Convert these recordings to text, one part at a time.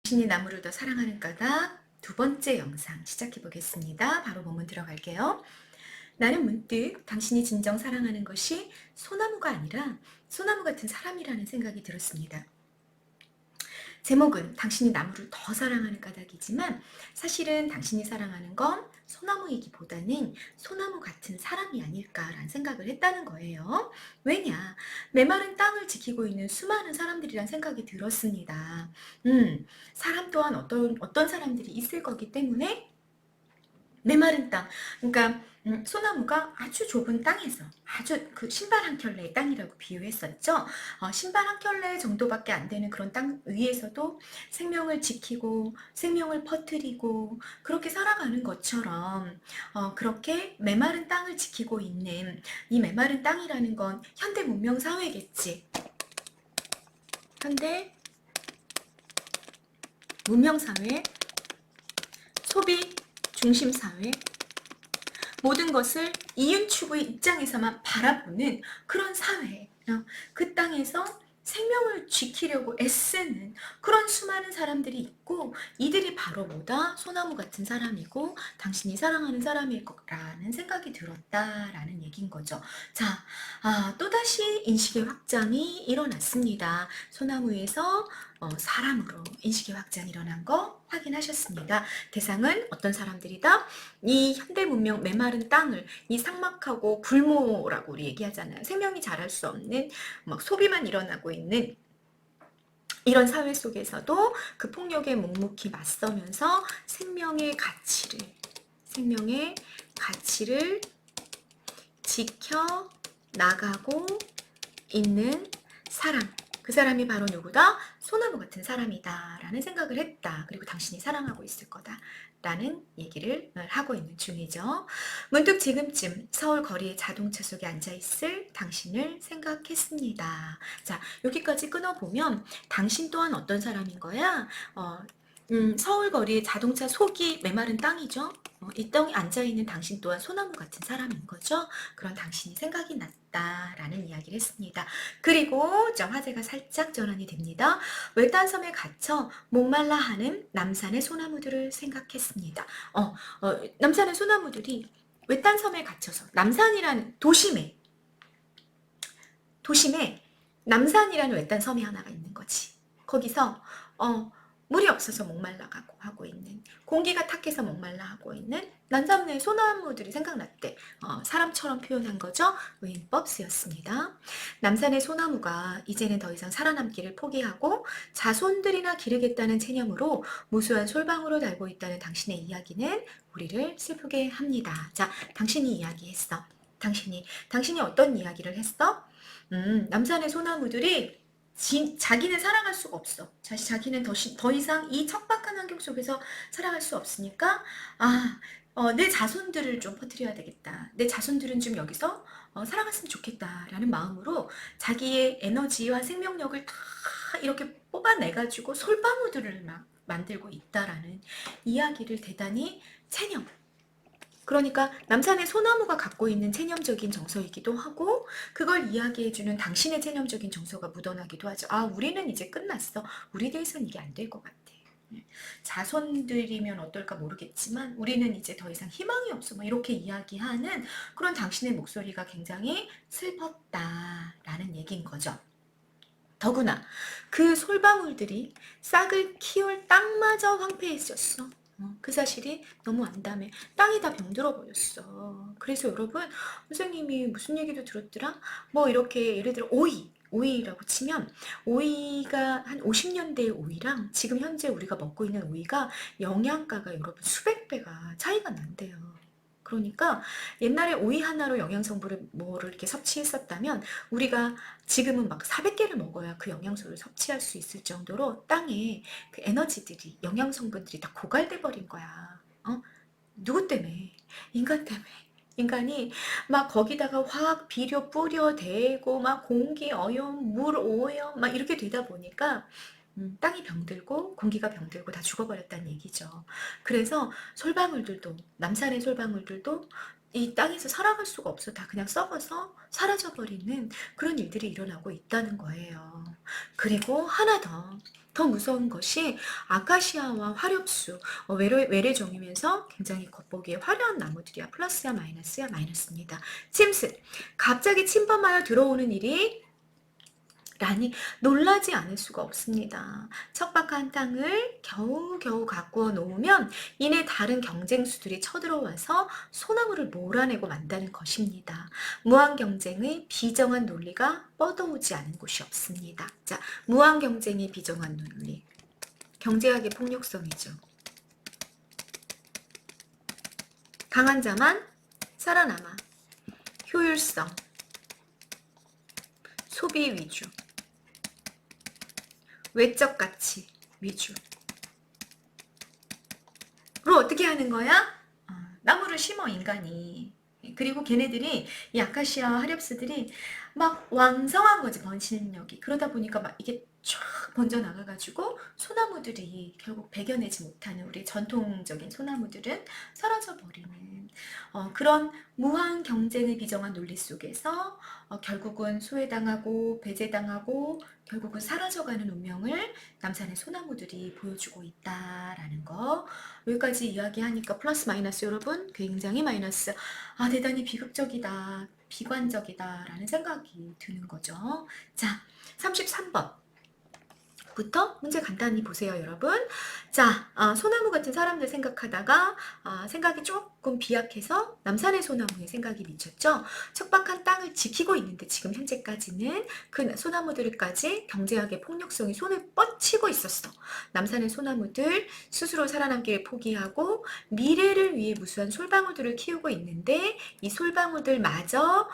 당신이 나무를 더 사랑하는 까닭 두 번째 영상 시작해 보겠습니다. 바로 본문 들어갈게요. 나는 문득 당신이 진정 사랑하는 것이 소나무가 아니라 소나무 같은 사람이라는 생각이 들었습니다. 제목은 당신이 나무를 더 사랑하는 까닭이지만 사실은 당신이 사랑하는 건 소나무이기보다는 소나무 같은 사람이 아닐까라는 생각을 했다는 거예요. 왜냐? 메마른 땅을 지키고 있는 수많은 사람들이란 생각이 들었습니다. 사람 또한 어떤 사람들이 있을 거기 때문에 메마른 땅, 그러니까 소나무가 아주 좁은 땅에서 아주 그 신발 한 켤레의 땅이라고 비유했었죠. 신발 한 켤레 정도밖에 안 되는 그런 땅 위에서도 생명을 지키고 생명을 퍼뜨리고 그렇게 살아가는 것처럼 그렇게 메마른 땅을 지키고 있는 이 메마른 땅이라는 건 현대 문명 사회겠지. 현대 문명 사회, 소비 중심 사회, 모든 것을 이윤추구의 입장에서만 바라보는 그런 사회, 그 땅에서 생명을 지키려고 애쓰는 그런 수많은 사람들이 있고, 이들이 바로 뭐다? 소나무 같은 사람이고 당신이 사랑하는 사람일 거라는 생각이 들었다라는 얘기인 거죠. 자, 또다시 인식의 확장이 일어났습니다. 소나무에서 사람으로 인식의 확장이 일어난 거 확인하셨습니다. 대상은 어떤 사람들이다? 이 현대 문명 메마른 땅을, 이 삭막하고 굴모라고 우리 얘기하잖아요. 생명이 자랄 수 없는 막 소비만 일어나고 있는 이런 사회 속에서도 그 폭력에 묵묵히 맞서면서 생명의 가치를 지켜 나가고 있는 사람, 그 사람이 바로 누구다? 소나무 같은 사람이다 라는 생각을 했다. 그리고 당신이 사랑하고 있을 거다 라는 얘기를 하고 있는 중이죠. 문득 지금쯤 서울 거리의 자동차 속에 앉아있을 당신을 생각했습니다. 자, 여기까지 끊어보면 당신 또한 어떤 사람인 거야? 서울 거리의 자동차 속이 메마른 땅이죠. 이 땅에 앉아있는 당신 또한 소나무 같은 사람인 거죠. 그런 당신이 생각이 났다라는 이야기를 했습니다. 그리고 화제가 살짝 전환이 됩니다. 외딴섬에 갇혀 목말라 하는 남산의 소나무들을 생각했습니다. 남산의 소나무들이 외딴섬에 갇혀서 남산이라는 도심에 남산이라는 외딴섬이 하나가 있는 거지. 거기서 물이 없어서 목말라가고 하고 있는, 공기가 탁해서 목말라 하고 있는 남산의 소나무들이 생각났대. 사람처럼 표현한 거죠. 의인법 쓰였습니다. 남산의 소나무가 이제는 더 이상 살아남기를 포기하고 자손들이나 기르겠다는 체념으로 무수한 솔방울을 달고 있다는 당신의 이야기는 우리를 슬프게 합니다. 자, 당신이 이야기했어. 당신이 어떤 이야기를 했어? 남산의 소나무들이 자기는 살아갈 수가 없어. 자기는 더 이상 이 척박한 환경 속에서 살아갈 수 없으니까, 내 자손들을 좀 퍼뜨려야 되겠다. 내 자손들은 좀 여기서 살아갔으면 좋겠다라는 마음으로 자기의 에너지와 생명력을 다 이렇게 뽑아내가지고 솔방울들을 막 만들고 있다라는 이야기를 대단히 체념. 그러니까 남산의 소나무가 갖고 있는 체념적인 정서이기도 하고, 그걸 이야기해주는 당신의 체념적인 정서가 묻어나기도 하죠. 우리는 이제 끝났어. 우리들에선 이게 안 될 것 같아. 자손들이면 어떨까 모르겠지만 우리는 이제 더 이상 희망이 없어. 이렇게 이야기하는 그런 당신의 목소리가 굉장히 슬펐다라는 얘기인 거죠. 더구나 그 솔방울들이 싹을 키울 땅마저 황폐해졌어. 그 사실이 너무 암담해. 땅이 다 병들어 버렸어. 그래서 여러분, 선생님이 무슨 얘기도 들었더라? 이렇게 예를 들어 오이라고 치면, 오이가 한 50년대의 오이랑 지금 현재 우리가 먹고 있는 오이가 영양가가 여러분 수백 배가 차이가 난대요. 그러니까 옛날에 오이 하나로 영양성분을 뭐를 이렇게 섭취했었다면 우리가 지금은 막 400개를 먹어야 그 영양소를 섭취할 수 있을 정도로 땅에 그 에너지들이, 영양성분들이 다 고갈돼 버린 거야. 누구 때문에? 인간 때문에. 인간이 막 거기다가 화학 비료 뿌려 대고 막 공기 오염, 물 오염 막 이렇게 되다 보니까 땅이 병들고 공기가 병들고 다 죽어버렸다는 얘기죠. 그래서 솔방울들도, 남산의 솔방울들도 이 땅에서 살아갈 수가 없어. 다 그냥 썩어서 사라져버리는 그런 일들이 일어나고 있다는 거예요. 그리고 하나 더 무서운 것이 아카시아와 화렵수, 외래종이면서 굉장히 겉보기에 화려한 나무들이야. 플러스야 마이너스야 마이너스입니다. 침습, 갑자기 침범하여 들어오는 일이 라니 놀라지 않을 수가 없습니다. 척박한 땅을 겨우겨우 가꾸어 놓으면 이내 다른 경쟁수들이 쳐들어와서 소나무를 몰아내고 만다는 것입니다. 무한 경쟁의 비정한 논리가 뻗어오지 않은 곳이 없습니다. 자, 무한 경쟁의 비정한 논리. 경제학의 폭력성이죠. 강한 자만 살아남아. 효율성. 소비 위주. 외적 가치 위주로 어떻게 하는 거야? 나무를 심어 인간이. 그리고 걔네들이 이 아카시아 하렵스들이 막 왕성한 거지 번식력이. 그러다 보니까 막 이게 쫙 번져 나가가지고 소나무들이 결국 배겨내지 못하는 우리 전통적인 소나무들은 사라져 버리는 그런 무한 경쟁의 비정한 논리 속에서 결국은 소외당하고 배제당하고 결국은 사라져가는 운명을 남산의 소나무들이 보여주고 있다라는 거. 여기까지 이야기하니까 플러스 마이너스 여러분 굉장히 마이너스. 대단히 비극적이다, 비관적이다 라는 생각이 드는 거죠. 자, 33번 부터 문제 간단히 보세요, 여러분. 자, 소나무 같은 사람들 생각하다가 생각이 조금 비약해서 남산의 소나무에 생각이 미쳤죠. 척박한 땅을 지키고 있는데 지금 현재까지는 그 소나무들까지 경제학의 폭력성이 손을 뻗치고 있었어. 남산의 소나무들 스스로 살아남기를 포기하고 미래를 위해 무수한 솔방울들을 키우고 있는데 이 솔방울들마저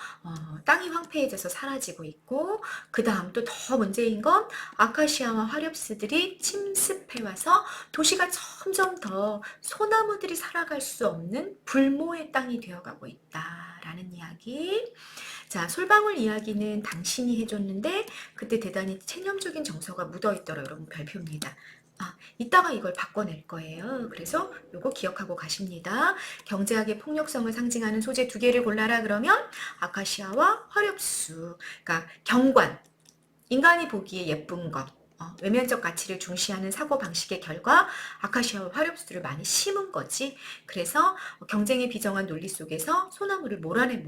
땅이 황폐해져서 사라지고 있고, 그 다음 또 더 문제인 건 아카시아와 화렵스들이 침습해와서 도시가 점점 더 소나무들이 살아갈 수 없는 불모의 땅이 되어가고 있다라는 이야기. 자, 솔방울 이야기는 당신이 해줬는데 그때 대단히 체념적인 정서가 묻어있더라 여러분. 별표입니다. 이따가 이걸 바꿔낼 거예요. 그래서 요거 기억하고 가십니다. 경제학의 폭력성을 상징하는 소재 2개를 골라라 그러면 아카시아와 화렵수. 그러니까 경관, 인간이 보기에 예쁜 것, 외면적 가치를 중시하는 사고방식의 결과 아카시아와 화렵수들을 많이 심은 거지. 그래서 경쟁의 비정한 논리 속에서 소나무를 몰아내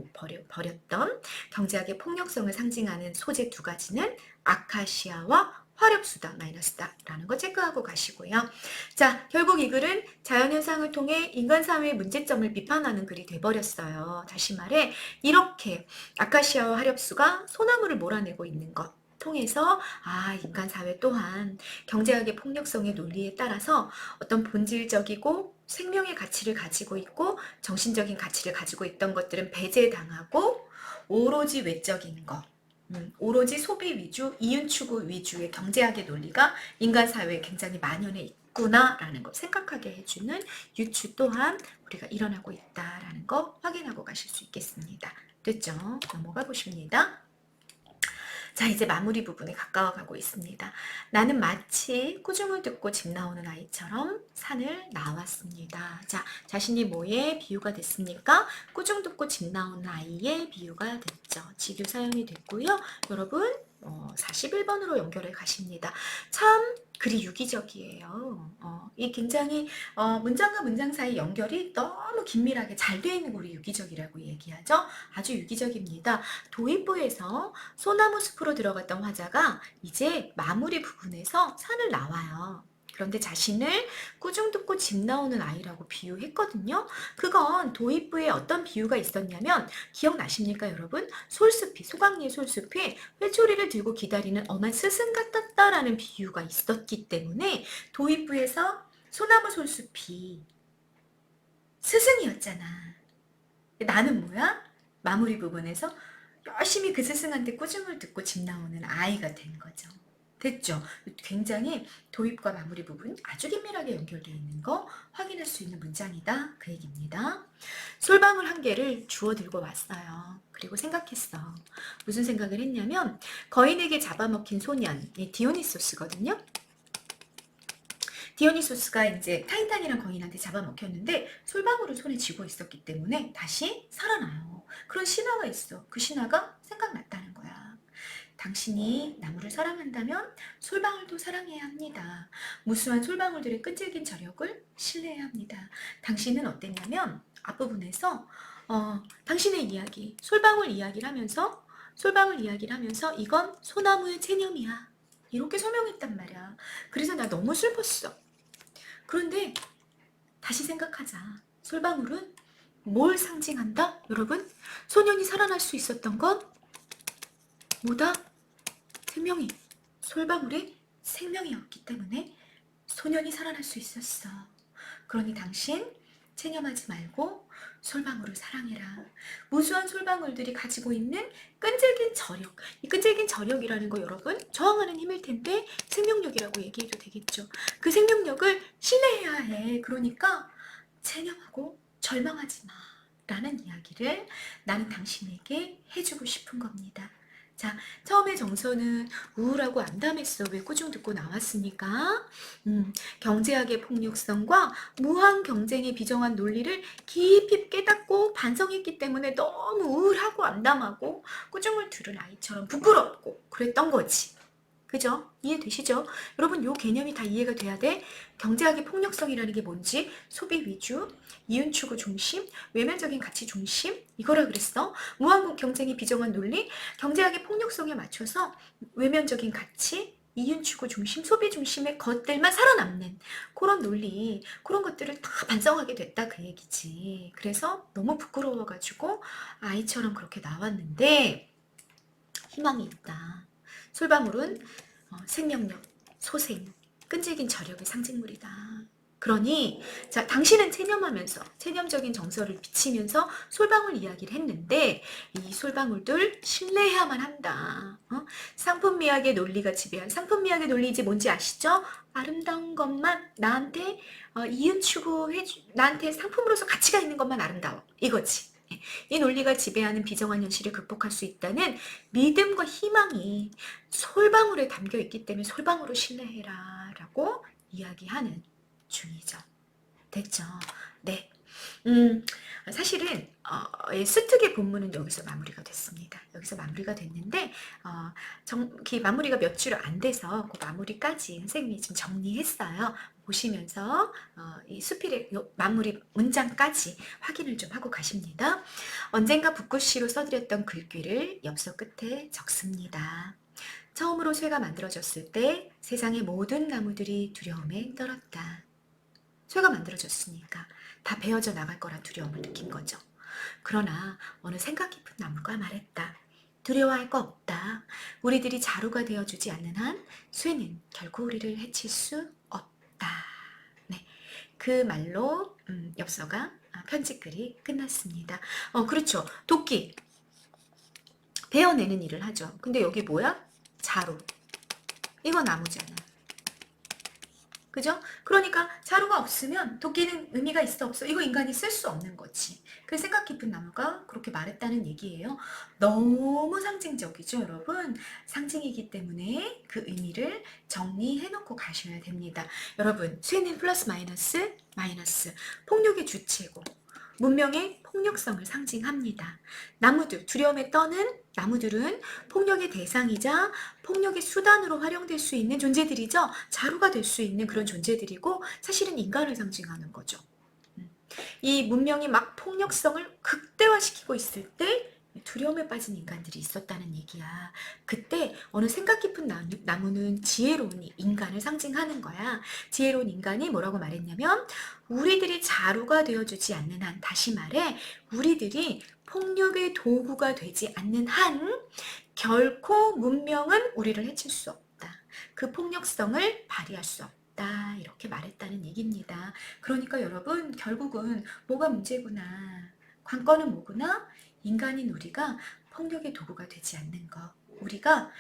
버렸던 경제학의 폭력성을 상징하는 소재 2가지는 아카시아와 화렵수다, 마이너스다 라는 거 체크하고 가시고요. 자, 결국 이 글은 자연현상을 통해 인간 사회의 문제점을 비판하는 글이 돼버렸어요. 다시 말해 이렇게 아카시아와 화렵수가 소나무를 몰아내고 있는 것 통해서 인간 사회 또한 경제학의 폭력성의 논리에 따라서 어떤 본질적이고 생명의 가치를 가지고 있고 정신적인 가치를 가지고 있던 것들은 배제당하고 오로지 외적인 것, 오로지 소비 위주, 이윤 추구 위주의 경제학의 논리가 인간 사회에 굉장히 만연해 있구나라는 걸 생각하게 해주는 유추 또한 우리가 일어나고 있다라는 거 확인하고 가실 수 있겠습니다. 됐죠? 넘어가 보십니다. 자, 이제 마무리 부분에 가까워 가고 있습니다. 나는 마치 꾸중을 듣고 집 나오는 아이처럼 산을 나왔습니다. 자, 자신이 뭐에 비유가 됐습니까? 꾸중 듣고 집 나오는 아이의 비유가 됐죠. 지규 사용이 됐고요. 여러분 41번으로 연결해 가십니다. 참 글이 유기적이에요. 이 굉장히 문장과 문장 사이 연결이 너무 긴밀하게 잘 되어 있는 글이 유기적이라고 얘기하죠. 아주 유기적입니다. 도입부에서 소나무 숲으로 들어갔던 화자가 이제 마무리 부분에서 산을 나와요. 그런데 자신을 꾸중 듣고 집 나오는 아이라고 비유했거든요. 그건 도입부에 어떤 비유가 있었냐면 기억나십니까 여러분? 솔숲이, 소강리의 솔숲이 회초리를 들고 기다리는 엄한 스승 같았다라는 비유가 있었기 때문에 도입부에서 소나무 솔숲이 스승이었잖아. 나는 뭐야? 마무리 부분에서 열심히 그 스승한테 꾸중을 듣고 집 나오는 아이가 된 거죠. 됐죠? 굉장히 도입과 마무리 부분 아주 긴밀하게 연결되어 있는 거 확인할 수 있는 문장이다. 그 얘기입니다. 솔방울 한 개를 주워 들고 왔어요. 그리고 생각했어. 무슨 생각을 했냐면 거인에게 잡아먹힌 소년, 디오니소스거든요. 디오니소스가 이제 타이탄이란 거인한테 잡아먹혔는데 솔방울을 손에 쥐고 있었기 때문에 다시 살아나요. 그런 신화가 있어. 그 신화가 생각났다는 거야. 당신이 나무를 사랑한다면 솔방울도 사랑해야 합니다. 무수한 솔방울들의 끈질긴 저력을 신뢰해야 합니다. 당신은 어땠냐면 앞부분에서 당신의 이야기, 솔방울 이야기를 하면서 이건 소나무의 체념이야. 이렇게 설명했단 말이야. 그래서 나 너무 슬펐어. 그런데 다시 생각하자. 솔방울은 뭘 상징한다? 여러분, 소년이 살아날 수 있었던 건 뭐다? 생명이. 솔방울이 생명이었기 때문에 소년이 살아날 수 있었어. 그러니 당신 체념하지 말고 솔방울을 사랑해라. 무수한 솔방울들이 가지고 있는 끈질긴 저력. 이 끈질긴 저력이라는 거 여러분 저항하는 힘일 텐데 생명력이라고 얘기해도 되겠죠. 그 생명력을 신뢰해야 해. 그러니까 체념하고 절망하지 마. 라는 이야기를 나는 당신에게 해주고 싶은 겁니다. 자, 처음에 정서는 우울하고 암담했어. 왜 꾸중 듣고 나왔으니까. 경제학의 폭력성과 무한 경쟁의 비정한 논리를 깊이 깨닫고 반성했기 때문에 너무 우울하고 암담하고 꾸중을 들은 아이처럼 부끄럽고 그랬던 거지. 그죠? 이해되시죠? 여러분 요 개념이 다 이해가 돼야 돼. 경제학의 폭력성이라는 게 뭔지 소비 위주, 이윤 추구 중심, 외면적인 가치 중심 이거라 그랬어. 무한 경쟁의 비정한 논리, 경제학의 폭력성에 맞춰서 외면적인 가치, 이윤 추구 중심, 소비 중심의 것들만 살아남는 그런 논리, 그런 것들을 다 반성하게 됐다 그 얘기지. 그래서 너무 부끄러워가지고 아이처럼 그렇게 나왔는데 희망이 있다. 솔방울은 생명력, 소생, 끈질긴 저력의 상징물이다. 그러니 자 당신은 체념적인 정서를 비치면서 솔방울 이야기를 했는데 이 솔방울들 신뢰해야만 한다. 상품미학의 논리가 지배한 상품미학의 논리이지 뭔지 아시죠? 아름다운 것만 나한테 이윤 추구해 나한테 상품으로서 가치가 있는 것만 아름다워 이거지. 이 논리가 지배하는 비정한 현실을 극복할 수 있다는 믿음과 희망이 솔방울에 담겨 있기 때문에 솔방울을 신뢰해라 라고 이야기하는 중이죠. 됐죠? 네. 사실은 수특의 본문은 여기서 마무리가 됐습니다. 여기서 마무리가 됐는데 마무리가 몇 줄 안 돼서 그 마무리까지 선생님이 지금 정리했어요. 보시면서 이 수필의 마무리 문장까지 확인을 좀 하고 가십니다. 언젠가 붓글씨로 써드렸던 글귀를 엽서 끝에 적습니다. 처음으로 쇠가 만들어졌을 때 세상의 모든 나무들이 두려움에 떨었다. 쇠가 만들어졌으니까 다 베어져 나갈 거란 두려움을 느낀 거죠. 그러나 어느 생각 깊은 나무가 말했다. 두려워할 거 없다. 우리들이 자루가 되어주지 않는 한 쇠는 결코 우리를 해칠 수 없다. 네, 그 말로 엽서가 편집글이 끝났습니다. 그렇죠. 도끼 베어내는 일을 하죠. 근데 여기 뭐야? 자루. 이거 나무잖아. 그죠? 그러니까 자루가 없으면 도끼는 의미가 있어 없어? 이거 인간이 쓸 수 없는 거지. 그 생각 깊은 나무가 그렇게 말했다는 얘기예요. 너무 상징적이죠, 여러분? 상징이기 때문에 그 의미를 정리해 놓고 가셔야 됩니다. 여러분, 쇠는 플러스 마이너스, 마이너스. 폭력의 주체고 문명의 폭력성을 상징합니다. 나무들, 두려움에 떠는 나무들은 폭력의 대상이자 폭력의 수단으로 활용될 수 있는 존재들이죠. 자루가 될 수 있는 그런 존재들이고 사실은 인간을 상징하는 거죠. 이 문명이 막 폭력성을 극대화시키고 있을 때 두려움에 빠진 인간들이 있었다는 얘기야. 그때 어느 생각 깊은 나무는 지혜로운 인간을 상징하는 거야. 지혜로운 인간이 뭐라고 말했냐면 우리들이 자루가 되어주지 않는 한, 다시 말해 우리들이 폭력의 도구가 되지 않는 한 결코 문명은 우리를 해칠 수 없다. 그 폭력성을 발휘할 수 없다. 이렇게 말했다는 얘기입니다. 그러니까 여러분 결국은 뭐가 문제구나. 관건은 뭐구나? 인간인 우리가 폭력의 도구가 되지 않는 것. 우리가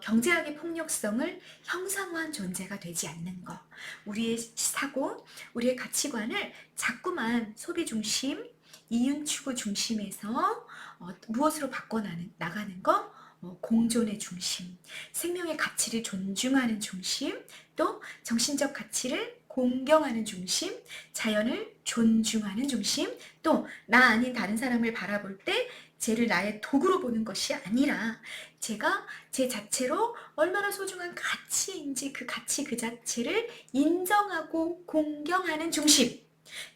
경제학의 폭력성을 형상화한 존재가 되지 않는 것. 우리의 사고, 우리의 가치관을 자꾸만 소비 중심, 이윤 추구 중심에서 무엇으로 바꿔나가는 것? 공존의 중심, 생명의 가치를 존중하는 중심, 또 정신적 가치를 공경하는 중심, 자연을 존중하는 중심, 또 나 아닌 다른 사람을 바라볼 때 쟤를 나의 도구로 보는 것이 아니라 제가 제 자체로 얼마나 소중한 가치인지 그 가치 그 자체를 인정하고 공경하는 중심.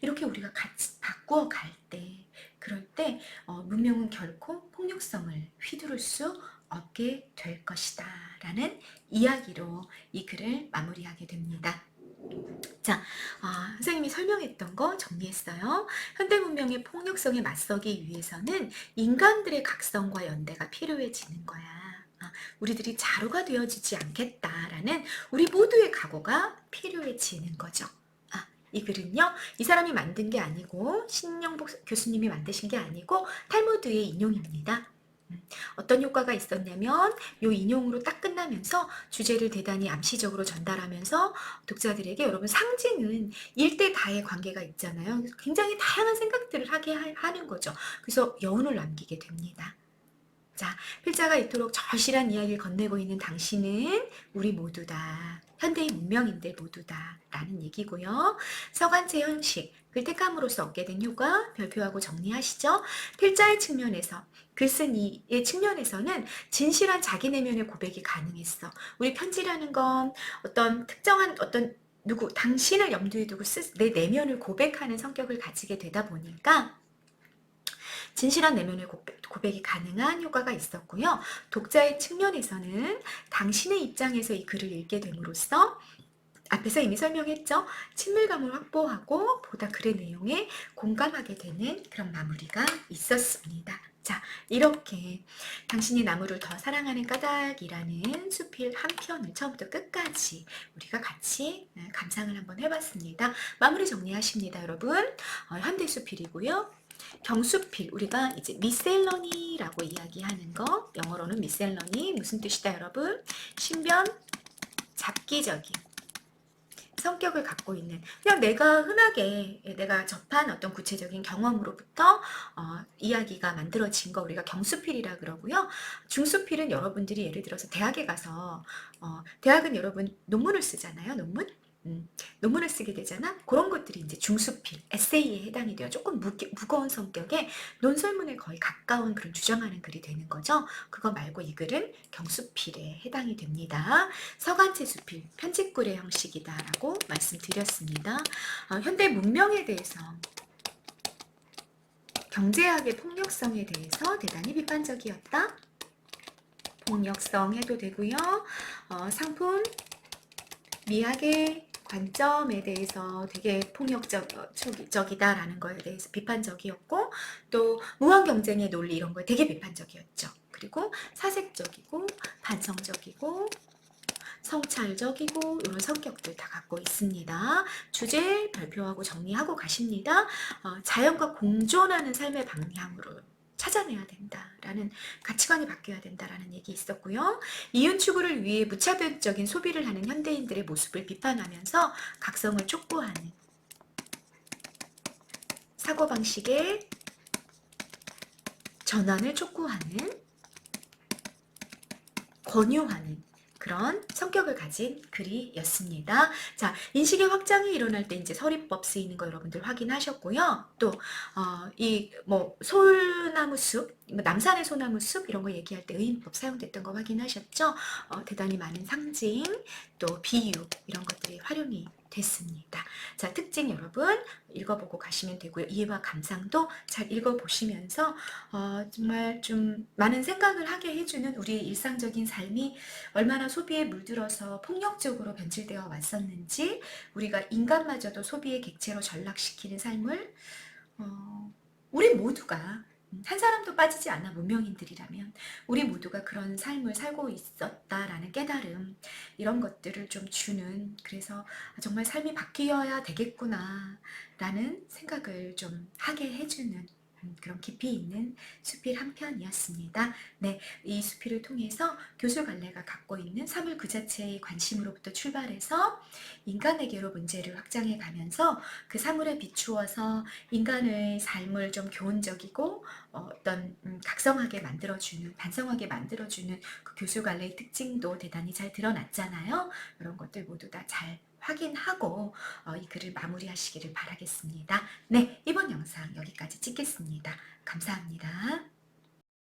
이렇게 우리가 같이 바꾸어 갈 때, 그럴 때 문명은 결코 폭력성을 휘두를 수 없게 될 것이다 라는 이야기로 이 글을 마무리하게 됩니다. 자, 선생님이 설명했던 거 정리했어요. 현대 문명의 폭력성에 맞서기 위해서는 인간들의 각성과 연대가 필요해지는 거야. 우리들이 자루가 되어지지 않겠다라는 우리 모두의 각오가 필요해지는 거죠. 이 글은요, 이 사람이 만든 게 아니고 신영복 교수님이 만드신 게 아니고 탈무드의 인용입니다. 어떤 효과가 있었냐면 요 인용으로 딱 끝나면서 주제를 대단히 암시적으로 전달하면서 독자들에게 여러분 상징은 일대 다의 관계가 있잖아요. 굉장히 다양한 생각들을 하게 하는 거죠. 그래서 여운을 남기게 됩니다. 자, 필자가 이토록 절실한 이야기를 건네고 있는 당신은 우리 모두다. 현대의 문명인들 모두다. 라는 얘기고요. 서간체 형식, 글택함으로써 얻게 된 효과 별표하고 정리하시죠. 필자의 측면에서, 글쓴이의 측면에서는 진실한 자기 내면의 고백이 가능했어. 우리 편지라는 건 어떤 특정한 당신을 염두에 두고 내 내면을 고백하는 성격을 가지게 되다 보니까 진실한 내면의 고백이 가능한 효과가 있었고요. 독자의 측면에서는 당신의 입장에서 이 글을 읽게 됨으로써 앞에서 이미 설명했죠. 친밀감을 확보하고 보다 글의 내용에 공감하게 되는 그런 마무리가 있었습니다. 자, 이렇게 당신이 나무를 더 사랑하는 까닭이라는 수필 한 편을 처음부터 끝까지 우리가 같이 감상을 한번 해봤습니다. 마무리 정리하십니다, 여러분. 현대 수필이고요. 경수필, 우리가 이제 미셀러니라고 이야기하는 거, 영어로는 미셀러니, 무슨 뜻이다 여러분? 신변, 잡기적인 성격을 갖고 있는, 그냥 내가 흔하게 내가 접한 어떤 구체적인 경험으로부터 이야기가 만들어진 거 우리가 경수필이라 그러고요. 중수필은 여러분들이 예를 들어서 대학에 가서 대학은 여러분 논문을 쓰잖아요. 논문을 쓰게 되잖아. 그런 것들이 이제 중수필, 에세이에 해당이 돼요. 조금 무거운 성격의 논설문에 거의 가까운 그런 주장하는 글이 되는 거죠. 그거 말고 이 글은 경수필에 해당이 됩니다. 서간체 수필, 편집글의 형식이다라고 말씀드렸습니다. 현대 문명에 대해서 경제학의 폭력성에 대해서 대단히 비판적이었다. 폭력성 해도 되고요. 상품, 미학의 관점에 대해서 되게 폭력적이다라는 거에 대해서 비판적이었고, 또 무한 경쟁의 논리 이런 거에 되게 비판적이었죠. 그리고 사색적이고 반성적이고 성찰적이고 이런 성격들 다 갖고 있습니다. 주제 별표하고 정리하고 가십니다. 자연과 공존하는 삶의 방향으로 찾아내야 된다라는 가치관이 바뀌어야 된다라는 얘기 있었고요. 이윤 추구를 위해 무차별적인 소비를 하는 현대인들의 모습을 비판하면서 각성을 촉구하는 사고방식의 전환을 촉구하는 권유하는 그런 성격을 가진 글이었습니다. 자, 인식의 확장이 일어날 때 이제 서리법 쓰이는 거 여러분들 확인하셨고요. 또 이 소나무 숲, 남산의 소나무 숲 이런 거 얘기할 때 의인법 사용됐던 거 확인하셨죠? 대단히 많은 상징, 또 비유 이런 것들이 활용이 됐습니다. 자, 특징 여러분 읽어보고 가시면 되고요. 이해와 감상도 잘 읽어보시면서 정말 좀 많은 생각을 하게 해주는 우리의 일상적인 삶이 얼마나 소비에 물들어서 폭력적으로 변질되어 왔었는지, 우리가 인간마저도 소비의 객체로 전락시키는 삶을 우리 모두가 한 사람도 빠지지 않아 문명인들이라면 우리 모두가 그런 삶을 살고 있었다라는 깨달음, 이런 것들을 좀 주는, 그래서 정말 삶이 바뀌어야 되겠구나 라는 생각을 좀 하게 해주는 그런 깊이 있는 수필 한 편이었습니다. 네, 이 수필을 통해서 교수갈래가 갖고 있는 사물 그 자체의 관심으로부터 출발해서 인간에게로 문제를 확장해 가면서 그 사물에 비추어서 인간의 삶을 좀 교훈적이고 어떤 각성하게 만들어주는, 반성하게 만들어주는 그 교수 관례의 특징도 대단히 잘 드러났잖아요. 이런 것들 모두 다 잘 확인하고 이 글을 마무리하시기를 바라겠습니다. 네, 이번 영상 여기까지 찍겠습니다. 감사합니다.